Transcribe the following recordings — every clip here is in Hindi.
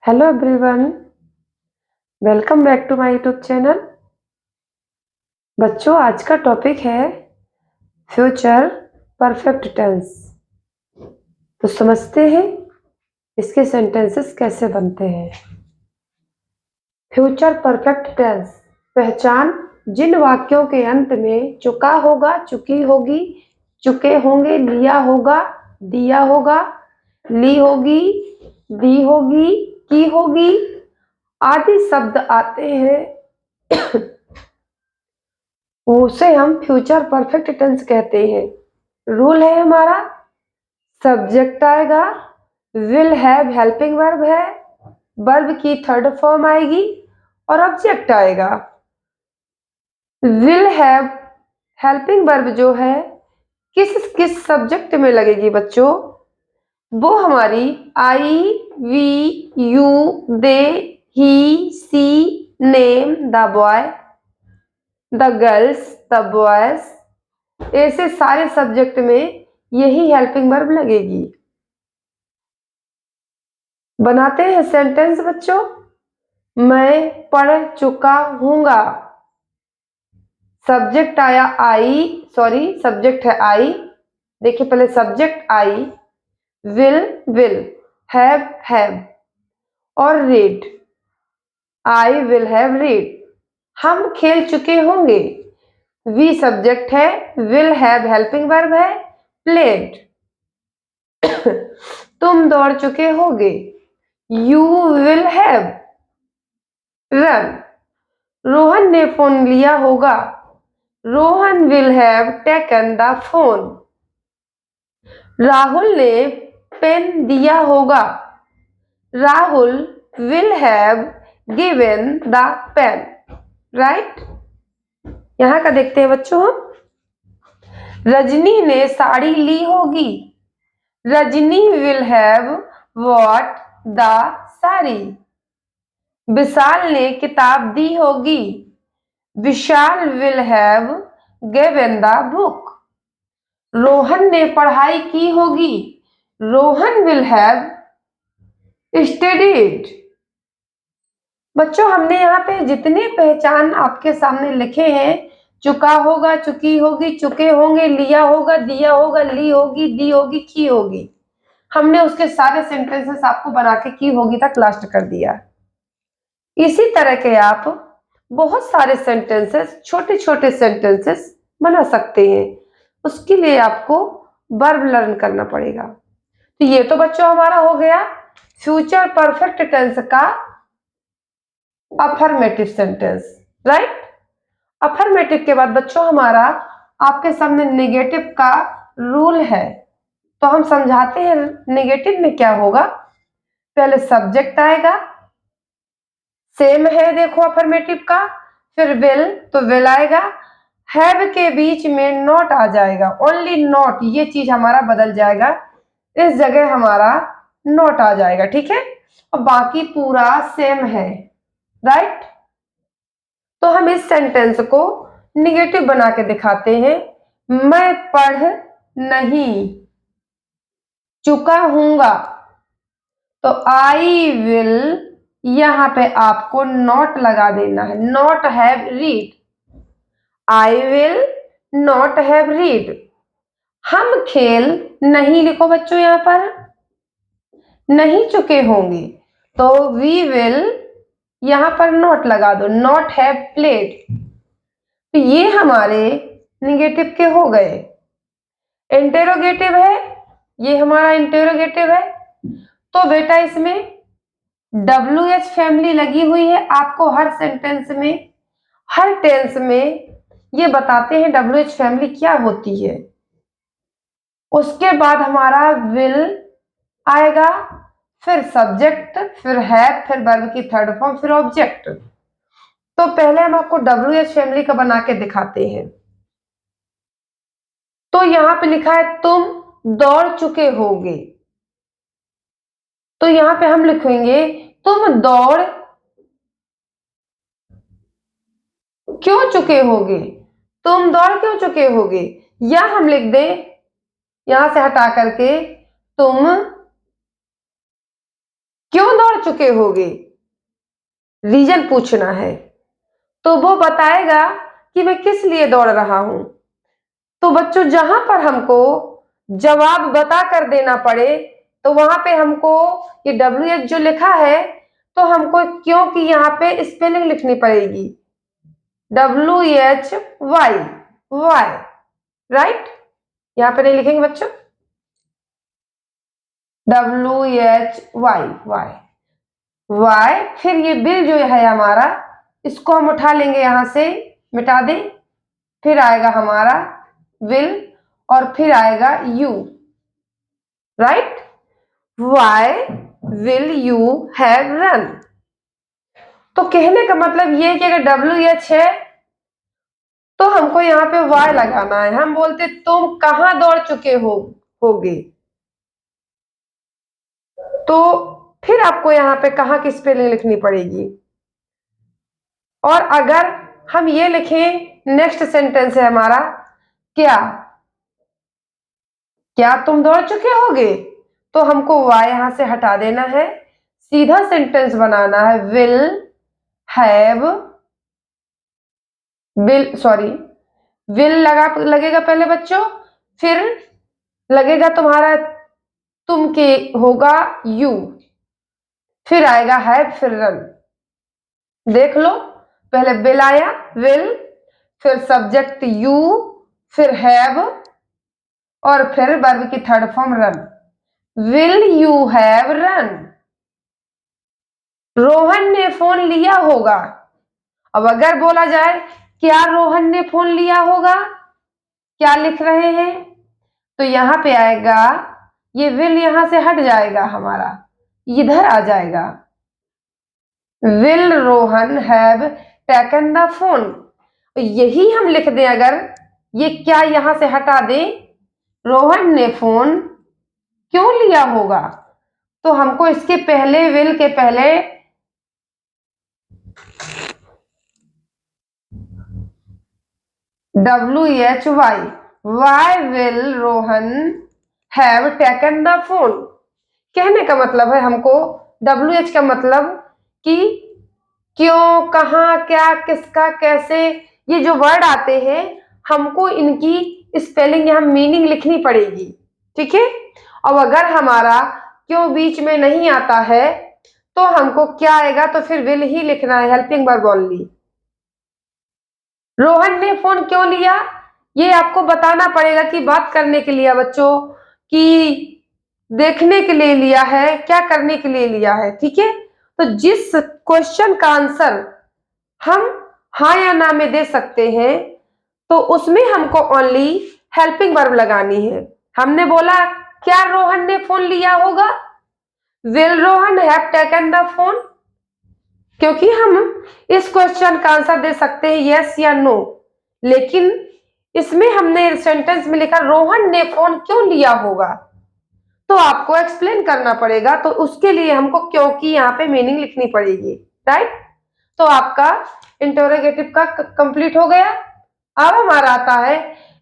Hello everyone, welcome back to my YouTube channel. बच्चों, आज का टॉपिक है फ्यूचर परफेक्ट टेंस। तो समझते हैं इसके सेंटेंसेस कैसे बनते हैं। फ्यूचर परफेक्ट टेंस पहचान जिन वाक्यों के अंत में चुका होगा, चुकी होगी, चुके होंगे, लिया होगा, दिया होगा, ली होगी, दी होगी, की होगी आदि शब्द आते हैं उसे हम फ्यूचर परफेक्ट टेंस कहते हैं। रूल है हमारा, सब्जेक्ट आएगा, विल हैव हेल्पिंग वर्ब है, वर्ब की थर्ड फॉर्म आएगी और ऑब्जेक्ट आएगा। विल हैव हेल्पिंग वर्ब जो है किस किस सब्जेक्ट में लगेगी बच्चों? वो हमारी I, we, you, they, he, she, name, the boy, the girls, the boys, ऐसे सारे सब्जेक्ट में यही हेल्पिंग वर्ब लगेगी। बनाते हैं सेंटेंस बच्चों। मैं पढ़ चुका हूंगा। सब्जेक्ट आया आई, सॉरी सब्जेक्ट है आई। देखिए पहले सब्जेक्ट आई, विल हैव और read, I will have read. हम खेल चुके होंगे, वी सब्जेक्ट है, विल हैव हेल्पिंग वर्ब है, प्लेड। तुम दौड़ चुके होगे, you will have run. Rohan ने फोन लिया होगा, Rohan will have taken the phone. Rahul ने पेन दिया होगा, Rahul will have given the pen. Right, यहां का देखते हैं बच्चों हम। रजनी ने साड़ी ली होगी, Rajni will have bought the sari. Vishal ने किताब दी होगी, Vishal will have given the book. Rohan ने पढ़ाई की होगी, रोहन विल हैव स्टडीड। बच्चों, हमने यहाँ पे जितने पहचान आपके सामने लिखे हैं, चुका होगा, चुकी होगी, चुके होंगे, लिया होगा, दिया होगा, ली होगी, दी होगी, की होगी, हमने उसके सारे सेंटेंसेस आपको बना के की होगी तक लास्ट कर दिया। इसी तरह के आप बहुत सारे सेंटेंसेस, छोटे छोटे सेंटेंसेस बना सकते हैं। उसके लिए आपको वर्ब लर्न करना पड़ेगा। तो ये तो बच्चों हमारा हो गया फ्यूचर परफेक्ट टेंस का अफर्मेटिव सेंटेंस। राइट, अफर्मेटिव के बाद बच्चों हमारा आपके सामने नेगेटिव का रूल है। तो हम समझाते हैं नेगेटिव में क्या होगा। पहले सब्जेक्ट आएगा, सेम है देखो अफर्मेटिव का, फिर विल तो विल आएगा, हैव के बीच में नॉट आ जाएगा, ओनली नॉट, ये चीज हमारा बदल जाएगा, इस जगह हमारा नॉट आ जाएगा। ठीक है, और बाकी पूरा सेम है। राइट, तो हम इस सेंटेंस को निगेटिव बना के दिखाते हैं। मैं पढ़ नहीं चुका हूंगा, तो आई विल, यहां पे आपको नॉट लगा देना है, not have read. I will not have read. हम खेल नहीं, लिखो बच्चों यहां पर नहीं चुके होंगे, तो वी विल, यहां पर नॉट लगा दो, नॉट हैव प्लेड। तो ये हमारे निगेटिव के हो गए। इंटेरोगेटिव है, ये हमारा इंटेरोगेटिव है। तो बेटा इसमें WH फैमिली लगी हुई है, आपको हर सेंटेंस में, हर टेंस में ये बताते हैं WH फैमिली क्या होती है। उसके बाद हमारा विल आएगा, फिर सब्जेक्ट, फिर हैव, फिर वर्ब की थर्ड फॉर्म, फिर ऑब्जेक्ट। तो पहले हम आपको WH फैमिली का बना के दिखाते हैं। तो यहां पे लिखा है तुम दौड़ चुके होगे, तो यहां पे हम लिखेंगे तुम दौड़ क्यों चुके होगे, तुम दौड़ क्यों चुके होगे, या हम लिख दें यहां से हटा करके तुम क्यों दौड़ चुके होगे, रीजन पूछना है। तो वो बताएगा कि मैं किस लिए दौड़ रहा हूं। तो बच्चों जहां पर हमको जवाब बता कर देना पड़े तो वहां पे हमको ये WH जो लिखा है तो हमको क्यों की यहाँ पे स्पेलिंग लिखनी पड़ेगी, WHY, वाई, राइट। यहाँ पे नहीं लिखेंगे बच्चों, WHY, वाई, वाई। फिर ये बिल जो है हमारा, इसको हम उठा लेंगे, यहां से मिटा दें। फिर आएगा हमारा विल और फिर आएगा you, right. Why will you have run. तो कहने का मतलब ये है कि अगर WH है तो हमको यहाँ पे वाई लगाना है। हम बोलते तुम कहां दौड़ चुके होगे, तो फिर आपको यहाँ पे कहां की स्पेलिंग लिखनी पड़ेगी। और अगर हम ये लिखें, नेक्स्ट सेंटेंस है हमारा, क्या क्या तुम दौड़ चुके होगे, तो हमको वाई यहां से हटा देना है, सीधा सेंटेंस बनाना है, विल हैव, विल लगेगा पहले बच्चों, फिर लगेगा तुम्हारा तुम के होगा यू, फिर आएगा हैव, फिर रन। देख लो, पहले विल आया, विल, फिर सब्जेक्ट यू, फिर हैव और फिर वर्ब की third form run. Will you have run. Rohan ने फोन लिया होगा। अब अगर बोला जाए क्या रोहन ने फोन लिया होगा, क्या लिख रहे हैं, तो यहां पे आएगा ये विल, यहां से हट जाएगा हमारा, इधर आ जाएगा, will Rohan have taken the phone. यही हम लिख दें, अगर ये क्या यहां से हटा दें, रोहन ने फोन क्यों लिया होगा, तो हमको इसके पहले, विल के पहले WHY, why will Rohan have taken the phone. कहने का मतलब है हमको, WH का मतलब कि क्यों, कहां, क्या, किसका, कैसे, ये जो वर्ड आते हैं हमको इनकी स्पेलिंग यहाँ मीनिंग लिखनी पड़ेगी, ठीक है। अब अगर हमारा क्यों बीच में नहीं आता है तो हमको क्या आएगा, तो फिर विल ही लिखना है, हेल्पिंग वर्ब ओनली। रोहन ने फोन क्यों लिया, ये आपको बताना पड़ेगा कि बात करने के लिए बच्चों, कि देखने के लिए लिया है, क्या करने के लिए लिया है, ठीक है। तो जिस क्वेश्चन का आंसर हम हाँ या ना में दे सकते हैं तो उसमें हमको ओनली हेल्पिंग वर्ब लगानी है। हमने बोला क्या रोहन ने फोन लिया होगा, will Rohan have taken the phone, क्योंकि हम इस क्वेश्चन का आंसर दे सकते हैं यस या नो, लेकिन इसमें हमने सेंटेंस में लिखा रोहन ने फोन क्यों लिया होगा, तो आपको एक्सप्लेन करना पड़ेगा, तो उसके लिए हमको क्योंकि यहाँ पे मीनिंग लिखनी पड़ेगी, राइट। तो आपका इंटरोगेटिव का कंप्लीट हो गया। अब हमारा आता है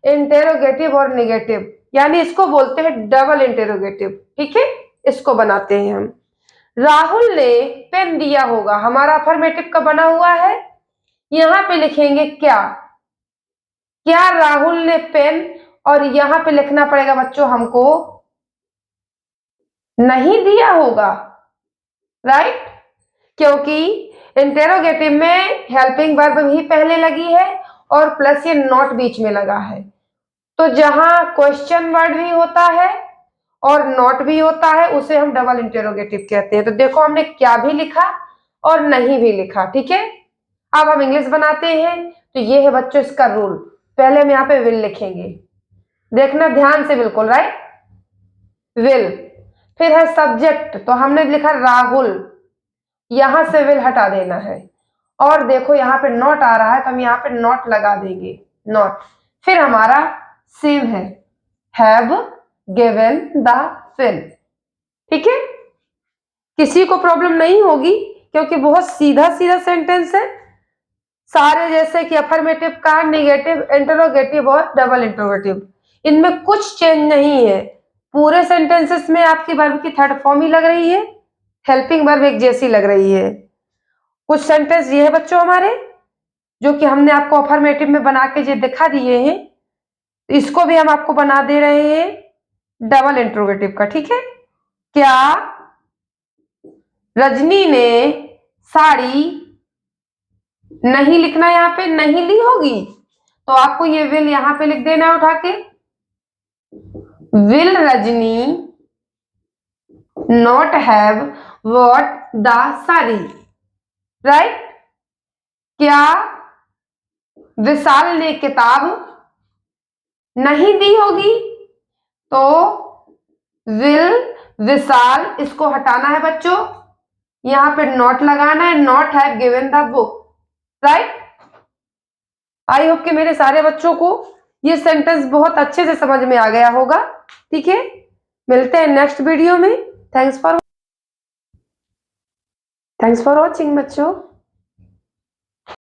इंटेरोगेटिव और नेगेटिव, यानी इसको बोलते हैं डबल इंटेरोगेटिव, ठीक है। इसको बनाते हैं हम। राहुल ने पेन दिया होगा, हमारा अफर्मेटिव का बना हुआ है, यहां पे लिखेंगे क्या, क्या राहुल ने पेन, और यहां पे लिखना पड़ेगा बच्चों हमको नहीं दिया होगा, राइट, क्योंकि इंटेरोगेटिव में हेल्पिंग वर्ब भी पहले लगी है और प्लस ये नॉट बीच में लगा है। तो जहां क्वेश्चन वर्ड भी होता है और नॉट भी होता है उसे हम डबल इंटेरोगेटिव कहते हैं। तो देखो हमने क्या भी लिखा और नहीं भी लिखा, ठीक है। अब हम इंग्लिश बनाते हैं। तो ये है बच्चों इसका रूल। पहले हम यहाँ पे विल लिखेंगे, देखना ध्यान से बिल्कुल, राइट, विल। फिर है सब्जेक्ट, तो हमने लिखा राहुल, यहां से विल हटा देना है, और देखो यहाँ पे नॉट आ रहा है तो हम यहाँ पे नॉट लगा देंगे, नॉट। फिर हमारा सेम है, हैव गिवन द पेन, ठीक है। किसी को प्रॉब्लम नहीं होगी क्योंकि बहुत सीधा सीधा सेंटेंस है, सारे जैसे कि अफर्मेटिव का, नेगेटिव, इंटरोगेटिव और डबल इंटरोगेटिव, इनमें कुछ चेंज नहीं है। पूरे सेंटेंसेस में आपकी वर्ब की थर्ड फॉर्म ही लग रही है, हेल्पिंग वर्ब एक जैसी लग रही है। कुछ सेंटेंस ये है बच्चों हमारे जो कि हमने आपको अफर्मेटिव में बना के ये दिखा दिए हैं, इसको भी हम आपको बना दे रहे हैं डबल इंट्रोगेटिव का। ठीक है, क्या रजनी ने साड़ी नहीं लिखना है, यहाँ पे नहीं ली होगी तो आपको ये विल यहाँ पे लिख देना है उठा के, will Rajni not have bought the sari, right. क्या विशाल ने किताब नहीं दी होगी तो विल विशाल, इसको हटाना है बच्चों, यहां पे नॉट लगाना है, not have given the book, right. I hope कि मेरे सारे बच्चों को ये सेंटेंस बहुत अच्छे से समझ में आ गया होगा। ठीक है, मिलते हैं नेक्स्ट वीडियो में। थैंक्स फॉर वॉचिंग बच्चों।